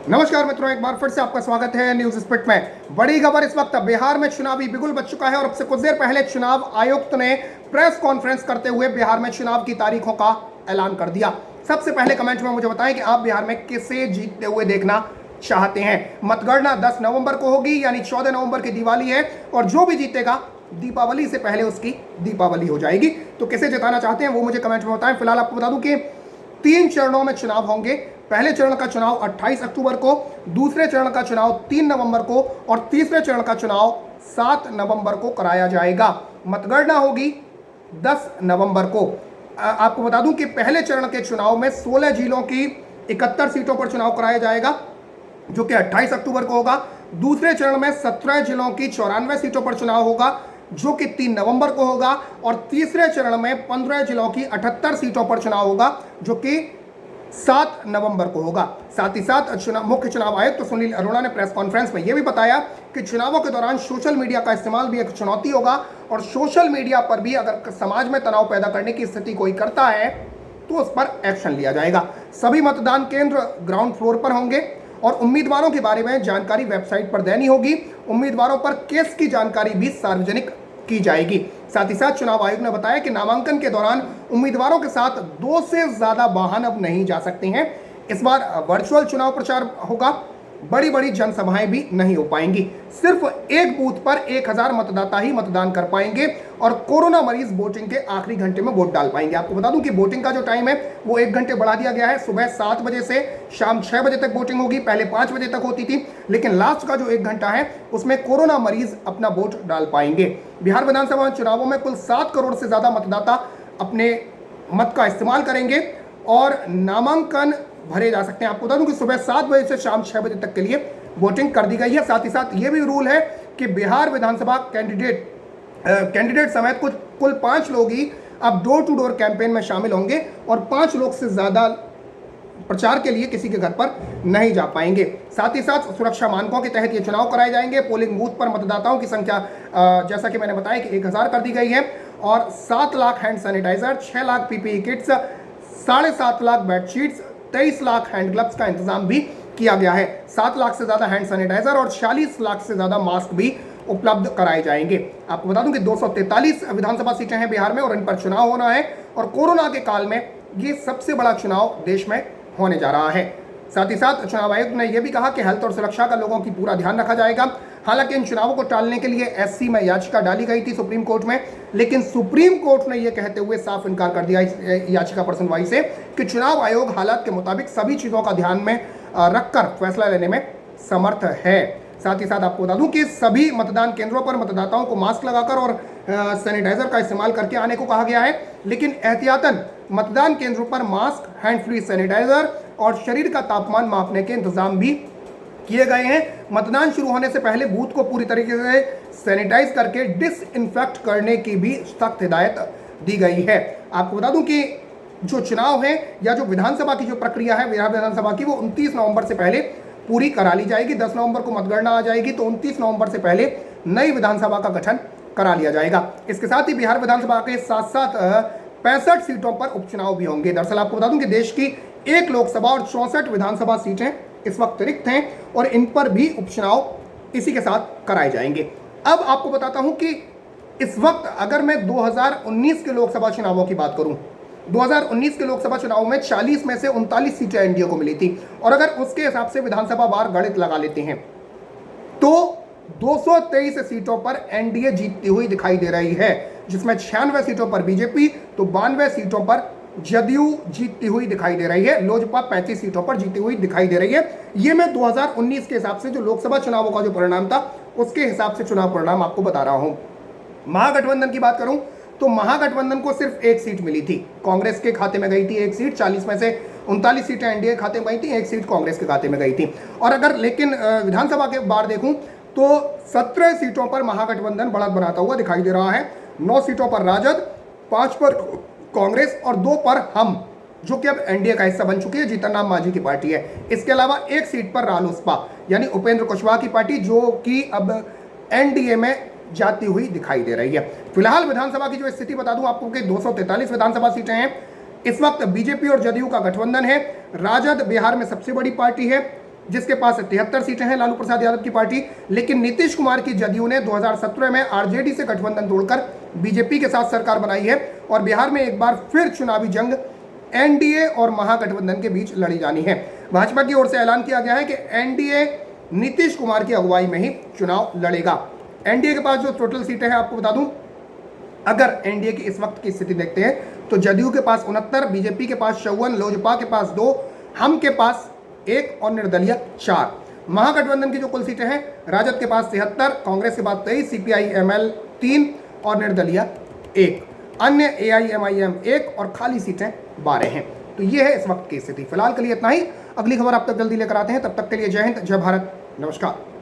नमस्कार मित्रों, एक बार फिर से आपका स्वागत है न्यूज स्पिट में। बड़ी खबर इस वक्त बिहार में चुनावी बिगुल बज चुका है और अब से कुछ देर पहले चुनाव आयुक्त ने प्रेस कॉन्फ्रेंस करते हुए बिहार में चुनाव की तारीखों का ऐलान कर दिया। सबसे पहले कमेंट में मुझे बताएं कि आप बिहार में किसे जीतते हुए देखना चाहते हैं। मतगणना 10 नवंबर को होगी, यानी 14 नवंबर की दिवाली है और जो भी जीतेगा दीपावली से पहले उसकी दीपावली हो जाएगी। तो किसे जिताना चाहते हैं वो मुझे कमेंट में बताएं। फिलहाल आपको बता दूं कि 3 चरणों में चुनाव होंगे। पहले चरण का चुनाव 28 अक्टूबर को, दूसरे चरण का चुनाव 3 नवंबर को और तीसरे चरण का चुनाव 7 नवंबर को कराया जाएगा। मतगणना होगी 10 नवंबर को। आपको बता दूं कि पहले चरण के चुनाव में 16 जिलों की 71 सीटों पर चुनाव कराया जाएगा, जो कि 28 अक्टूबर को होगा। दूसरे चरण में 17 जिलों की 94 सीटों पर चुनाव होगा, जो कि 3 नवंबर को होगा। और तीसरे चरण में 15 जिलों की 78 सीटों पर चुनाव होगा, जो कि 7 नवंबर को होगा। साथ ही साथ मुख्य चुनाव आयुक्त तो सुनील अरोड़ा ने प्रेस कॉन्फ्रेंस में यह भी बताया कि चुनावों के दौरान सोशल मीडिया का इस्तेमाल भी एक चुनौती होगा और सोशल मीडिया पर भी अगर समाज में तनाव पैदा करने की स्थिति कोई करता है तो उस पर एक्शन लिया जाएगा। सभी मतदान केंद्र ग्राउंड फ्लोर पर होंगे और उम्मीदवारों के बारे में जानकारी वेबसाइट पर देनी होगी। उम्मीदवारों पर केस की जानकारी भी सार्वजनिक की जाएगी। साथ ही साथ चुनाव आयोग ने बताया कि नामांकन के दौरान उम्मीदवारों के साथ 2 से ज्यादा वाहन अब नहीं जा सकते हैं। इस बार वर्चुअल चुनाव प्रचार होगा, बड़ी बड़ी जनसभाएं भी नहीं हो पाएंगी। सिर्फ एक बूथ पर 1000 मतदाता ही मतदान कर पाएंगे और कोरोना मरीज वोटिंग के आखिरी घंटे में वोट डाल पाएंगे। आपको बता दूं कि वोटिंग का जो टाइम है वो 1 घंटे बढ़ा दिया गया है। सुबह 7 बजे से शाम 6 बजे तक वोटिंग होगी। पहले 5 बजे तक होती थी, लेकिन लास्ट का जो 1 घंटा है उसमें कोरोना मरीज अपना वोट डाल पाएंगे। बिहार विधानसभा चुनावों में कुल 7 करोड़ से ज्यादा मतदाता अपने मत का इस्तेमाल करेंगे और नामांकन भरे जा सकते हैं। आपको बता दूं कि सुबह 7 बजे से शाम 6 बजे तक के लिए वोटिंग कर दी गई है। साथ ही साथ ये भी रूल है कि बिहार विधानसभा कैंडिडेट समेत कुल 5 लोग ही अब डोर टू डोर कैंपेन में शामिल होंगे और 5 लोग से ज्यादा प्रचार के लिए किसी के घर पर नहीं जा पाएंगे। साथ ही साथ सुरक्षा मानकों के तहत ये चुनाव कराए जाएंगे। पोलिंग बूथ पर मतदाताओं की संख्या जैसा कि मैंने बताया कि 1000 कर दी गई है और 7 lakh hand sanitizer, 6 lakh PPE kits, 7.5 lakh bedsheets, 23 lakh hand gloves का इंतजाम भी किया गया है। 7 लाख से ज्यादा हैंड सैनिटाइजर और 46 लाख से ज्यादा मास्क भी उपलब्ध कराए जाएंगे। आपको बता दूं कि 243 विधानसभा सीटें हैं बिहार में और इन पर चुनाव होना है और कोरोना के काल में ये सबसे बड़ा चुनाव देश में होने जा रहा है। साथ ही साथ चुनाव आयुक्त ने यह भी कहा कि हेल्थ और सुरक्षा का लोगों की पूरा ध्यान रखा जाएगा। हालांकि इन चुनावों को टालने के लिए एससी में याचिका डाली गई थी सुप्रीम कोर्ट में, लेकिन सुप्रीम कोर्ट ने यह कहते हुए साफ इनकार कर दिया इस याचिका पर सुनवाई से कि चुनाव आयोग हालात के मुताबिक सभी चीजों का ध्यान में रखकर फैसला लेने में समर्थ है। साथ ही साथ आपको बता दूं कि सभी मतदान केंद्रों पर मतदाताओं को मास्क लगाकर और सैनिटाइजर का इस्तेमाल करके आने को कहा गया है, लेकिन एहतियातन मतदान केंद्रों पर मास्क, हैंड फ्री सैनिटाइजर और शरीर का तापमान मापने के इंतजाम भी किए गए हैं। मतदान शुरू होने से पहले बूथ को पूरी तरीके से सैनिटाइज करके डिसइंफेक्ट करने की भी सख्त हिदायत दी गई है। आपको बता दूं कि जो चुनाव है या जो विधानसभा की जो प्रक्रिया है बिहार विधानसभा की, वो 29 नवंबर से पहले पूरी करा ली जाएगी। 10 नवंबर को मतगणना आ जाएगी तो 29 नवंबर से पहले नई विधानसभा का गठन करा लिया जाएगा। इसके साथ ही बिहार विधानसभा के साथ साथ 65 सीटों पर उपचुनाव भी होंगे। दरअसल आपको बता दूं कि देश की 1 लोकसभा और 64 विधानसभा सीटें इस वक्त रिक्त हैं और इन पर भी उपचुनाव इसी के साथ कराए जाएंगे। अब आपको बताता हूं कि इस वक्त अगर मैं 2019 के लोकसभा चुनावों की बात करूं, 2019 के लोकसभा चुनाव में 40 में से 39 सीटें एनडीए को मिली थी और अगर उसके हिसाब से विधानसभा वार गणित लगा लेते हैं तो 223 सीटों पर एनडीए जीतती हुई दिखाई दे रही है, जिसमें 96 सीटों पर बीजेपी तो 92 सीटों पर जदयू जीतती हुई दिखाई दे रही है। लोजपा 35 सीटों पर जीती हुई दिखाई दे रही है। ये मैं 2019 के हिसाब से जो लोकसभा चुनावों का जो परिणाम था उसके हिसाब से चुनाव परिणाम आपको बता रहा हूं। महागठबंधन की बात करूं तो महागठबंधन को सिर्फ 1 सीट मिली थी। कांग्रेस के खाते में गई थी 1 सीट, 40 में से 39 सीटें एनडीए खाते में गई थी, 1 सीट कांग्रेस के खाते में गई थी। और अगर लेकिन विधानसभा के बार देखूं तो 17 सीटों पर महागठबंधन बढ़त बनाता हुआ दिखाई दे रहा है। 9 सीटों पर राजद, 5 पर कांग्रेस और 2 पर हम, जो कि अब एनडीए का हिस्सा बन चुकी है, जीतन राम मांझी की पार्टी है। इसके अलावा 1 सीट पर रालोसपा यानी उपेंद्र कुशवाहा की पार्टी, जो कि अब एनडीए में जाती हुई दिखाई दे रही है। फिलहाल विधानसभा की जो स्थिति बता दूं आपको कि 243 विधानसभा सीटें हैं। इस वक्त बीजेपी और जदयू का गठबंधन है। राजद बिहार में सबसे बड़ी पार्टी है। जिसके पास 73 सीटें हैं, लालू प्रसाद यादव की पार्टी। लेकिन नीतीश कुमार की जदयू ने 2017 में आरजेडी से गठबंधन तोड़कर बीजेपी के साथ सरकार बनाई है और बिहार में एक बार फिर चुनावी जंग एनडीए और महागठबंधन के बीच लड़ी जानी है। भाजपा की ओर से ऐलान किया गया है कि एनडीए नीतीश कुमार की अगुवाई में ही चुनाव लड़ेगा। एनडीए के पास जो टोटल सीटें हैं आपको बता दूं, अगर एनडीए की इस वक्त की स्थिति देखते हैं तो जदयू के पास 69, बीजेपी के पास 54, लोजपा के पास 2, हम के पास 1 और निर्दलीय 4। महागठबंधन की जो कुल सीटें हैं, राजद के पास 73, कांग्रेस के पास 23, सीपीआई-एमएल 3 और निर्दलीय 1, अन्य एआईएमआईएम 1 और खाली सीटें 12 हैं। तो ये है इस वक्त की स्थिति। फिलहाल के लिए इतना ही। अगली खबर आप तक जल्दी लेकर आते हैं, तब तक के लिए जय हिंद, जय भारत, नमस्कार।